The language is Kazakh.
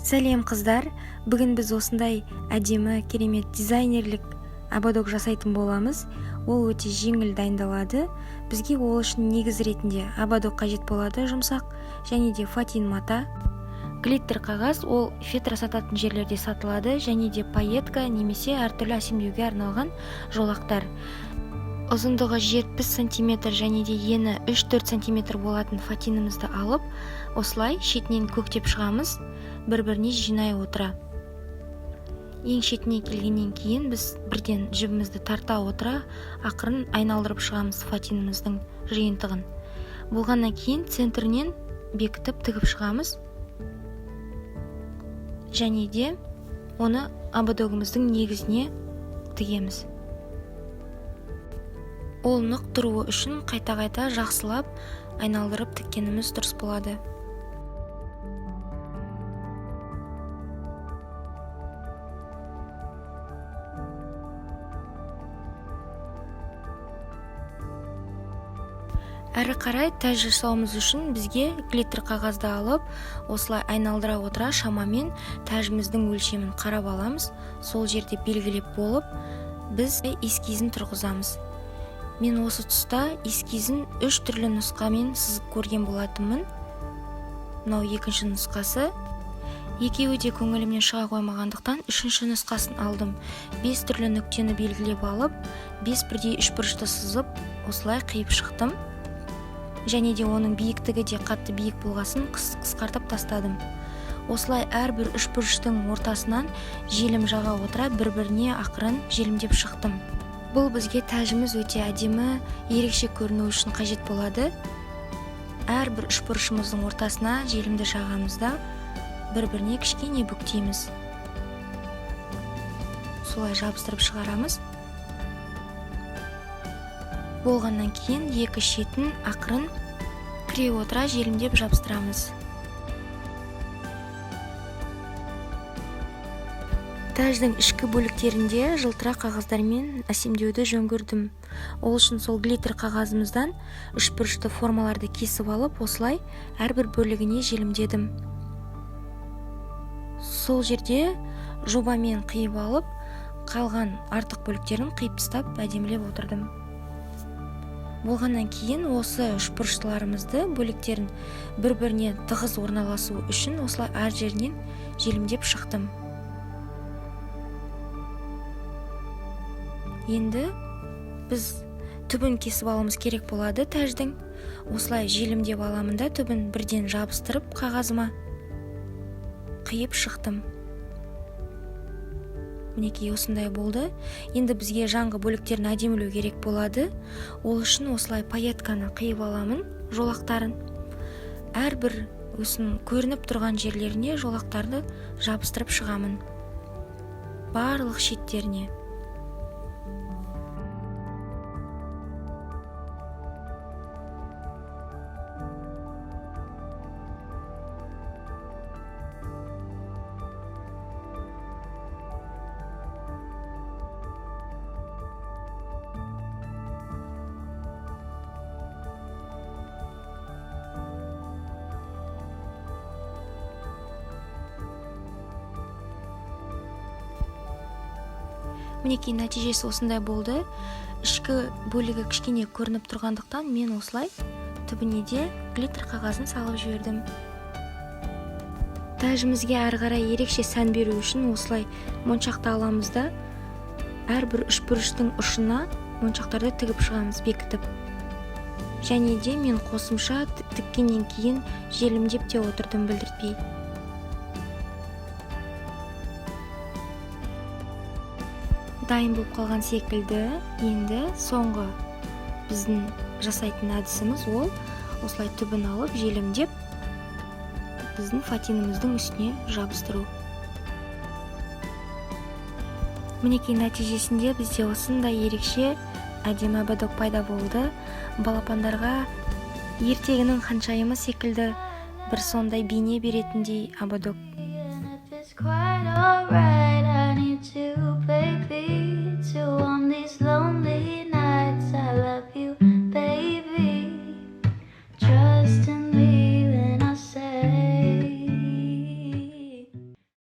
Сәлем қыздар, бүгін біз осындай әдемі, керемет дизайнерлік ободок жасайтын боламыз. Ол өте жеңіл дайындалады. Бізге ол үшін негіз ретінде ободок қажет болады, жұмсақ және де фатин мата. Глиттер қағаз, ол фетра сататын жерлерде сатылады, және де пайетка немесе әртүрлі әсемдеуге арналған жолақтар. Ұзындығы 70 см және де ені 3-4 см болатын фатинімізді алып, осылай шетінен көктеп шығамыз, бір-біріне жинай отыра. Ең шетіне келгеннен кейін біз бірден жібімізді тарта отыра, ақырын айналдырып шығамыз фатиніміздің жиынтығын. Болғаннан кейін центрінен бекітіп тігіп шығамыз, және де оны ободогымыздың негізіне тігеміз. Ол нық тұруы үшін қайта-қайта жақсылап айналдырып тіккеніміз дұрыс болады. Әрі қарай тәж жасауымыз үшін бізге глиттер қағазды алып, осылай айналдыра отыра шамамен тәжіміздің өлшемін қарап аламыз. Сол жерде белгілеп болып, біз эскизін тұрғызамыз. Мен осы тұста эскизін 3 түрлі нұсқамен сызып көрген болатынмын. Мынау екінші нұсқасы. Екеуі де көңілімнен шыға қоймағандықтан үшінші нұсқасын алдым. 5 түрлі нүктені белгілеп алып, 5 бірдей үшбұрышты сызып, осылай қиып шықтым. Және де оның биіктігі де қатты биік болғасын қысқартып тастадым. Осылай әрбір үшбұрыштың ортасынан желім жаға отыра бір-біріне ақырын желімдеп шықтым. Бұл бізге тәжіміз өте әдемі, ерекше көріну үшін қажет болады. Әрбір үшбұрышымыздың ортасына желімді жағамызда бір-біріне кішкене бүктейміз. Солай жабыстырып шығарамыз. Болғаннан кейін екі шетін ақырын кіре отыра желімдеп жабыстырамыз. Тәждің ішкі бөліктерінде жылтырақ қағаздармен әсемдеуді жөн көрдім. Ол үшін сол глиттер қағазымыздан үшбұрышты формаларды кесіп алып, осылай әрбір бөлігіне желімдедім. Сол жерде жобамен қиып алып, қалған артық бөліктерін қиып тастап әдемілеп отырдым. Болғаннан кейін осы үшбұрыштыларымызды бөліктерін бір-біріне тығыз орналасу үшін осылай әр жерінен желімдеп шықтым. Енді біз түбін кесіп алуымыз керек болады тәждің. Осылай желімдеп аламын да түбін бірден жабыстырып қағазыма қиып шықтым. Мінекей осындай болды. Енді бізге жаңғы бөліктерін әдемілеу керек болады. Ол үшін осылай пайетканы қиып аламын, жолақтарын. Әрбір өсін көрініп тұрған жерлеріне жолақтарды жабыстырып шығамын. Барлық шеттеріне. Мінекей нәтижесі осындай болды. Ішкі бөлігі кішкене көрініп тұрғандықтан мен осылай түбіне де глиттер қағазын салып жібердім. Тәжімізге әрі қарай ерекше сән беру үшін осылай моншақты аламыз да әрбір үшбұрыштың ұшына моншақтарды тігіп шығамыз бекітіп. Және де мен қосымша тіккеннен кейін желімдеп те отырдым білдіртпей. Дайын болып қалған секілді. Енді соңғы біздің жасайтын әдісіміз ол осылай түбін алып желімдеп біздің фатиніміздің үстіне жабыстыру. Мінекей нәтижесінде бізде осындай ерекше әдемі ободок пайда болды. Балапандарға ертегінің ханшайымы секілді бір сондай бейне беретіндей ободок. To warm these lonely